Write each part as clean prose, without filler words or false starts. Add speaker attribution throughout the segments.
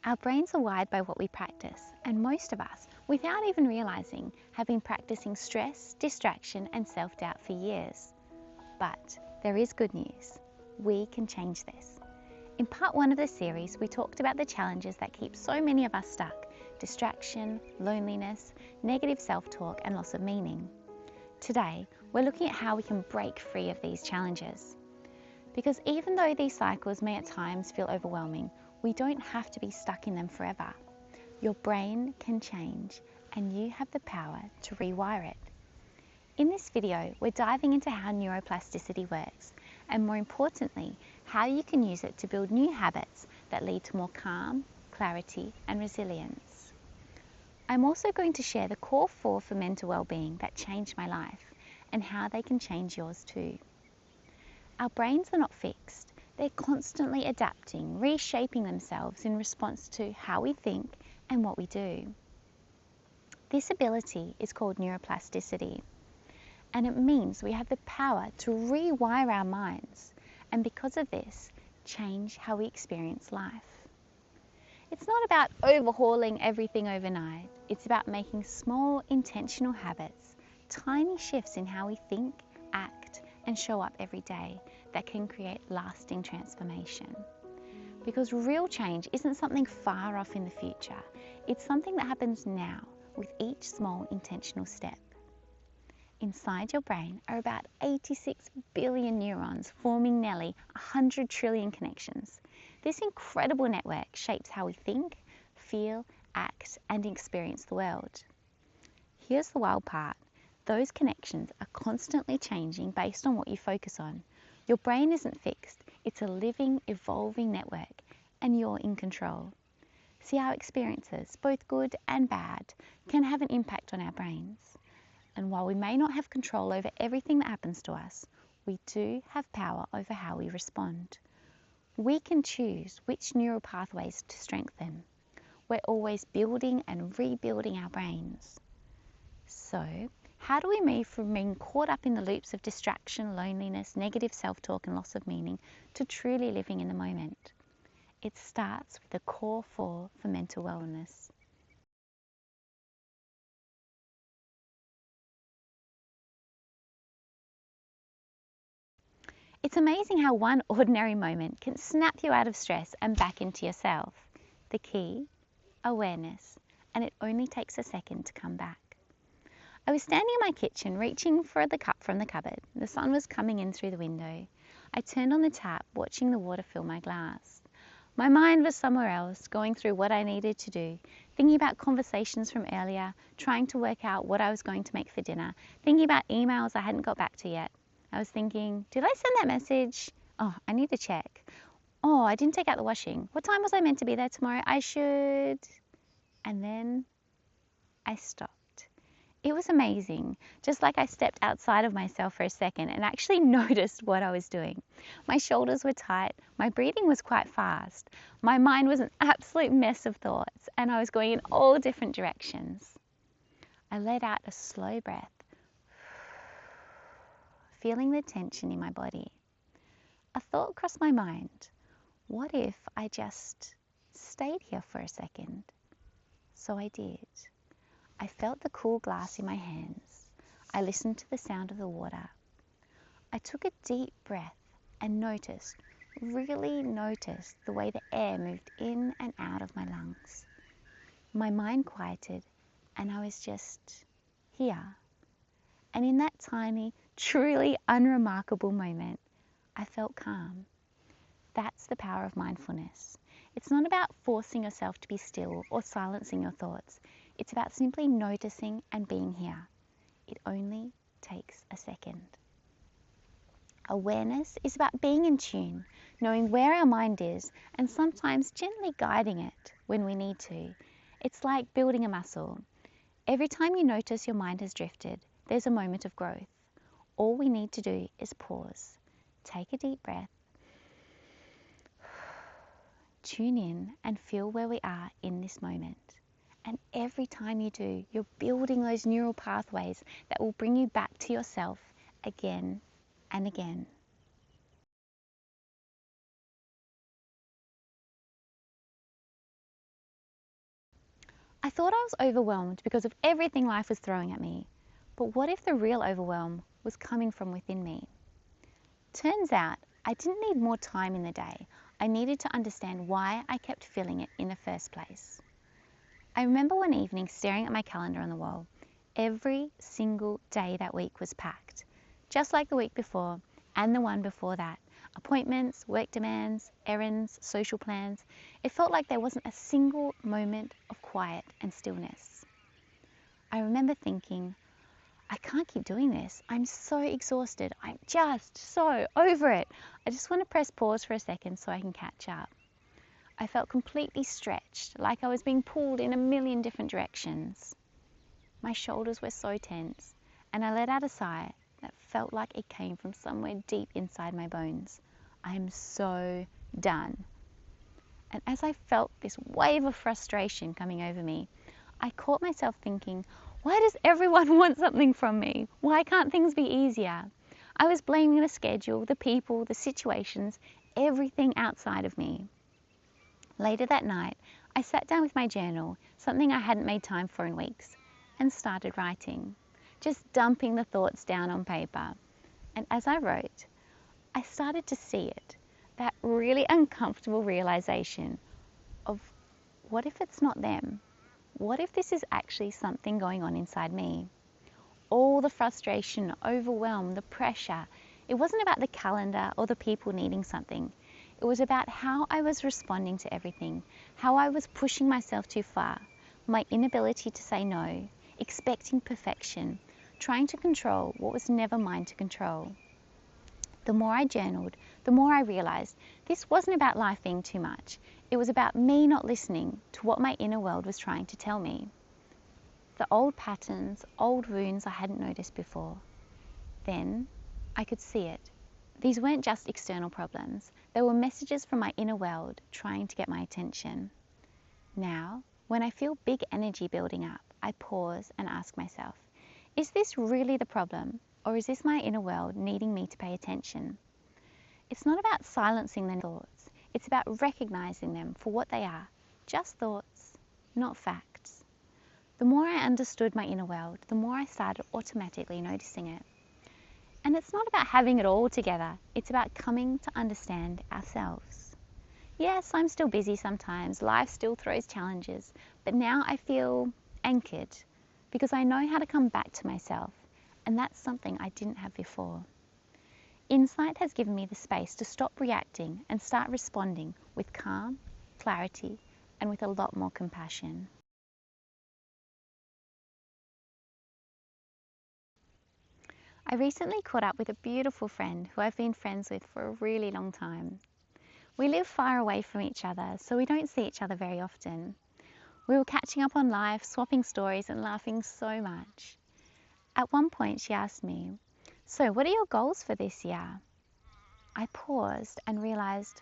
Speaker 1: Our brains are wired by what we practice, and most of us, without even realizing, have been practicing stress, distraction, and self-doubt for years. But there is good news. We can change this. In part 1 of the series, we talked about the challenges that keep so many of us stuck: distraction, loneliness, negative self-talk, and loss of meaning. Today, we're looking at how we can break free of these challenges. Because even though these cycles may at times feel overwhelming, we don't have to be stuck in them forever. Your brain can change, and you have the power to rewire it. In this video, we're diving into how neuroplasticity works, and more importantly, how you can use it to build new habits that lead to more calm, clarity, and resilience. I'm also going to share the core 4 for mental well-being that changed my life, and how they can change yours too. Our brains are not fixed. They're constantly adapting, reshaping themselves in response to how we think and what we do. This ability is called neuroplasticity, and it means we have the power to rewire our minds, and because of this, change how we experience life. It's not about overhauling everything overnight. It's about making small, intentional habits, tiny shifts in how we think, act, and show up every day that can create lasting transformation. Because real change isn't something far off in the future. It's something that happens now with each small intentional step. Inside your brain are about 86 billion neurons forming nearly 100 trillion connections. This incredible network shapes how we think, feel, act, and experience the world. Here's the wild part. Those connections are constantly changing based on what you focus on. Your brain isn't fixed. It's a living, evolving network, and you're in control. See, our experiences, both good and bad, can have an impact on our brains. And while we may not have control over everything that happens to us, we do have power over how we respond. We can choose which neural pathways to strengthen. We're always building and rebuilding our brains. So, how do we move from being caught up in the loops of distraction, loneliness, negative self-talk, and loss of meaning to truly living in the moment? It starts with the core 4 for mental wellness. It's amazing how one ordinary moment can snap you out of stress and back into yourself. The key? Awareness, and it only takes a second to come back. I was standing in my kitchen reaching for the cup from the cupboard. The sun was coming in through the window. I turned on the tap, watching the water fill my glass. My mind was somewhere else, going through what I needed to do, thinking about conversations from earlier, trying to work out what I was going to make for dinner, thinking about emails I hadn't got back to yet. I was thinking, did I send that message? Oh, I need to check. Oh, I didn't take out the washing. What time was I meant to be there tomorrow? I should... And then I stopped. It was amazing, just like I stepped outside of myself for a second and actually noticed what I was doing. My shoulders were tight, my breathing was quite fast, my mind was an absolute mess of thoughts, and I was going in all different directions. I let out a slow breath, feeling the tension in my body. A thought crossed my mind. What if I just stayed here for a second? So I did. I felt the cool glass in my hands. I listened to the sound of the water. I took a deep breath and really noticed the way the air moved in and out of my lungs. My mind quieted and I was just here. And in that tiny, truly unremarkable moment, I felt calm. That's the power of mindfulness. It's not about forcing yourself to be still or silencing your thoughts. It's about simply noticing and being here. It only takes a second. Awareness is about being in tune, knowing where our mind is, and sometimes gently guiding it when we need to. It's like building a muscle. Every time you notice your mind has drifted, there's a moment of growth. All we need to do is pause, take a deep breath, tune in and feel where we are in this moment. And every time you do, you're building those neural pathways that will bring you back to yourself again and again. I thought I was overwhelmed because of everything life was throwing at me. But what if the real overwhelm was coming from within me? Turns out I didn't need more time in the day. I needed to understand why I kept feeling it in the first place. I remember one evening staring at my calendar on the wall. Every single day that week was packed, just like the week before and the one before that. Appointments, work demands, errands, social plans. It felt like there wasn't a single moment of quiet and stillness. I remember thinking, I can't keep doing this. I'm so exhausted. I'm just so over it. I just want to press pause for a second so I can catch up. I felt completely stretched, like I was being pulled in a million different directions. My shoulders were so tense, and I let out a sigh that felt like it came from somewhere deep inside my bones. I'm so done. And as I felt this wave of frustration coming over me, I caught myself thinking, why does everyone want something from me? Why can't things be easier? I was blaming the schedule, the people, the situations, everything outside of me. Later that night, I sat down with my journal, something I hadn't made time for in weeks, and started writing, just dumping the thoughts down on paper. And as I wrote, I started to see it, that really uncomfortable realization of what if it's not them? What if this is actually something going on inside me? All the frustration, overwhelm, the pressure, it wasn't about the calendar or the people needing something. It was about how I was responding to everything, how I was pushing myself too far, my inability to say no, expecting perfection, trying to control what was never mine to control. The more I journaled, the more I realized this wasn't about life being too much. It was about me not listening to what my inner world was trying to tell me. The old patterns, old wounds I hadn't noticed before. Then I could see it. These weren't just external problems. They were messages from my inner world trying to get my attention. Now, when I feel big energy building up, I pause and ask myself, is this really the problem, or is this my inner world needing me to pay attention? It's not about silencing the thoughts. It's about recognizing them for what they are, just thoughts, not facts. The more I understood my inner world, the more I started automatically noticing it. And it's not about having it all together. It's about coming to understand ourselves. Yes, I'm still busy sometimes. Life still throws challenges. But now I feel anchored because I know how to come back to myself. And that's something I didn't have before. Insight has given me the space to stop reacting and start responding with calm, clarity, and with a lot more compassion. I recently caught up with a beautiful friend who I've been friends with for a really long time. We live far away from each other, so we don't see each other very often. We were catching up on life, swapping stories and laughing so much. At one point she asked me, "So what are your goals for this year?" I paused and realised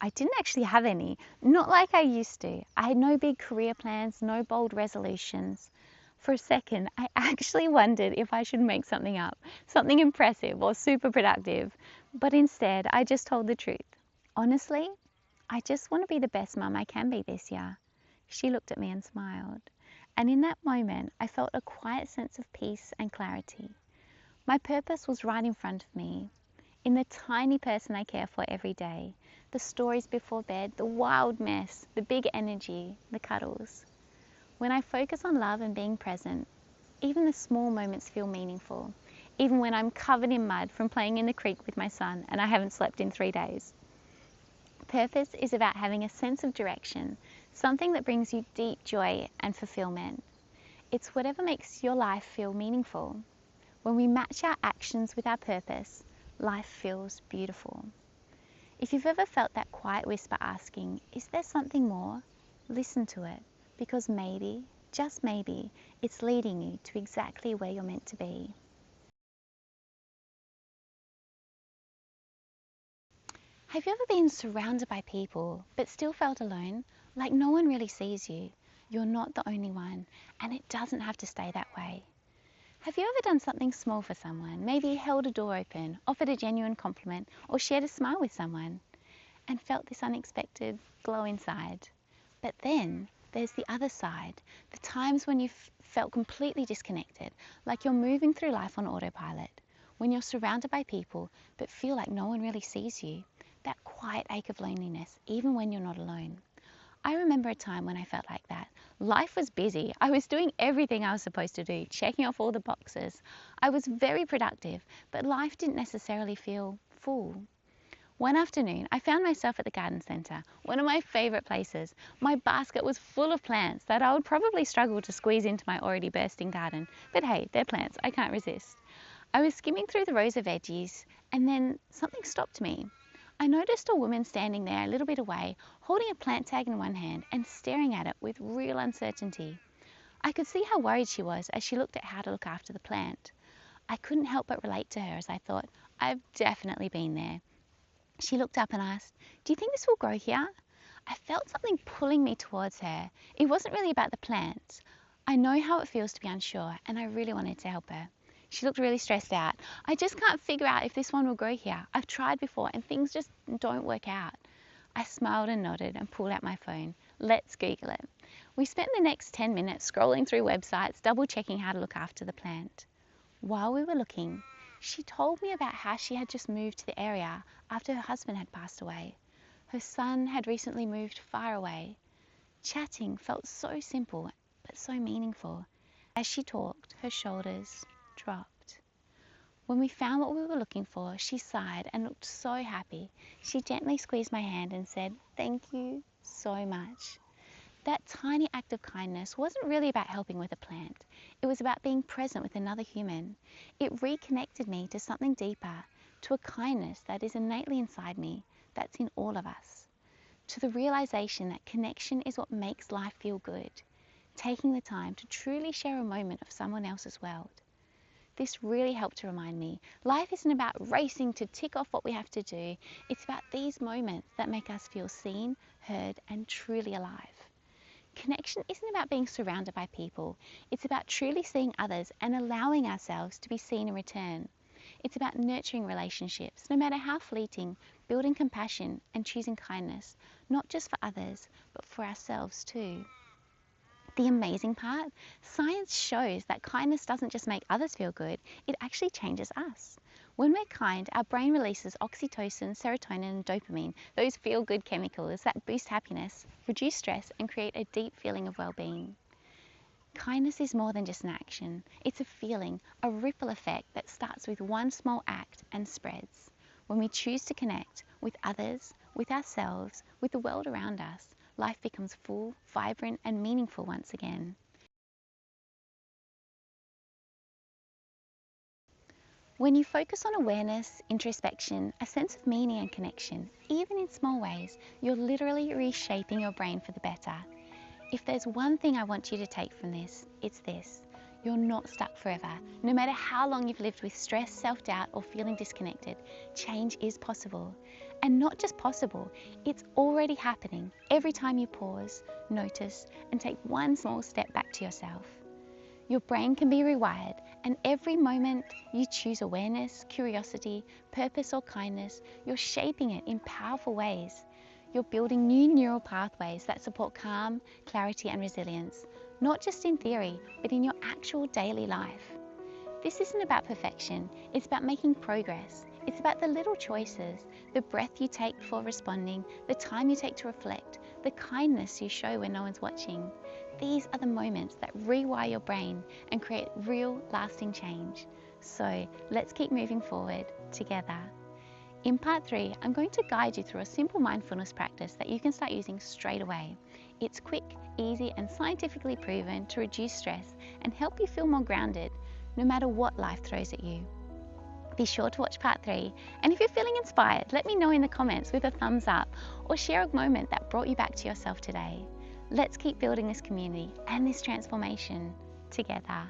Speaker 1: I didn't actually have any, not like I used to. I had no big career plans, no bold resolutions. For a second, I actually wondered if I should make something up, something impressive or super productive. But instead, I just told the truth. Honestly, I just want to be the best mum I can be this year. She looked at me and smiled. And in that moment, I felt a quiet sense of peace and clarity. My purpose was right in front of me, in the tiny person I care for every day, the stories before bed, the wild mess, the big energy, the cuddles. When I focus on love and being present, even the small moments feel meaningful, even when I'm covered in mud from playing in the creek with my son and I haven't slept in 3 days. Purpose is about having a sense of direction, something that brings you deep joy and fulfillment. It's whatever makes your life feel meaningful. When we match our actions with our purpose, life feels beautiful. If you've ever felt that quiet whisper asking, is there something more? Listen to it, because maybe, just maybe, it's leading you to exactly where you're meant to be. Have you ever been surrounded by people but still felt alone? Like no one really sees you. You're not the only one, and it doesn't have to stay that way. Have you ever done something small for someone? Maybe held a door open, offered a genuine compliment, or shared a smile with someone, and felt this unexpected glow inside? But then, there's the other side, the times when you've felt completely disconnected, like you're moving through life on autopilot, when you're surrounded by people but feel like no one really sees you, that quiet ache of loneliness, even when you're not alone. I remember a time when I felt like that. Life was busy. I was doing everything I was supposed to do, checking off all the boxes. I was very productive, but life didn't necessarily feel full. One afternoon, I found myself at the garden centre, one of my favourite places. My basket was full of plants that I would probably struggle to squeeze into my already bursting garden. But hey, they're plants, I can't resist. I was skimming through the rows of veggies, and then something stopped me. I noticed a woman standing there a little bit away, holding a plant tag in one hand and staring at it with real uncertainty. I could see how worried she was as she looked at how to look after the plant. I couldn't help but relate to her as I thought, I've definitely been there. She looked up and asked, "Do you think this will grow here?" I felt something pulling me towards her. It wasn't really about the plants. I know how it feels to be unsure, and I really wanted to help her. She looked really stressed out. "I just can't figure out if this one will grow here. I've tried before and things just don't work out." I smiled and nodded and pulled out my phone. Let's Google it. We spent the next 10 minutes scrolling through websites, double checking how to look after the plant. While we were looking, she told me about how she had just moved to the area after her husband had passed away. Her son had recently moved far away. Chatting felt so simple, but so meaningful. As she talked, her shoulders dropped. When we found what we were looking for, she sighed and looked so happy. She gently squeezed my hand and said, "Thank you so much." That tiny act of kindness wasn't really about helping with a plant. It was about being present with another human. It reconnected me to something deeper, to a kindness that is innately inside me, that's in all of us. To the realization that connection is what makes life feel good. Taking the time to truly share a moment of someone else's world. This really helped to remind me, life isn't about racing to tick off what we have to do. It's about these moments that make us feel seen, heard, and truly alive. Connection isn't about being surrounded by people. It's about truly seeing others and allowing ourselves to be seen in return. It's about nurturing relationships, no matter how fleeting, building compassion and choosing kindness, not just for others, but for ourselves too. The amazing part, science shows that kindness doesn't just make others feel good, it actually changes us. When we're kind, our brain releases oxytocin, serotonin, and dopamine, those feel-good chemicals that boost happiness, reduce stress, and create a deep feeling of well-being. Kindness is more than just an action. It's a feeling, a ripple effect that starts with one small act and spreads. When we choose to connect with others, with ourselves, with the world around us, life becomes full, vibrant, and meaningful once again. When you focus on awareness, introspection, a sense of meaning and connection, even in small ways, you're literally reshaping your brain for the better. If there's one thing I want you to take from this, it's this. You're not stuck forever. No matter how long you've lived with stress, self-doubt, or feeling disconnected, change is possible. And not just possible, it's already happening every time you pause, notice, and take one small step back to yourself. Your brain can be rewired, and every moment you choose awareness, curiosity, purpose, or kindness, you're shaping it in powerful ways. You're building new neural pathways that support calm, clarity, and resilience, not just in theory, but in your actual daily life. This isn't about perfection, it's about making progress. It's about the little choices, the breath you take before responding, the time you take to reflect, the kindness you show when no one's watching. These are the moments that rewire your brain and create real, lasting change. So let's keep moving forward together. In part 3, I'm going to guide you through a simple mindfulness practice that you can start using straight away. It's quick, easy, and scientifically proven to reduce stress and help you feel more grounded, no matter what life throws at you. Be sure to watch part 3, and if you're feeling inspired, let me know in the comments with a thumbs up or share a moment that brought you back to yourself today. Let's keep building this community and this transformation together.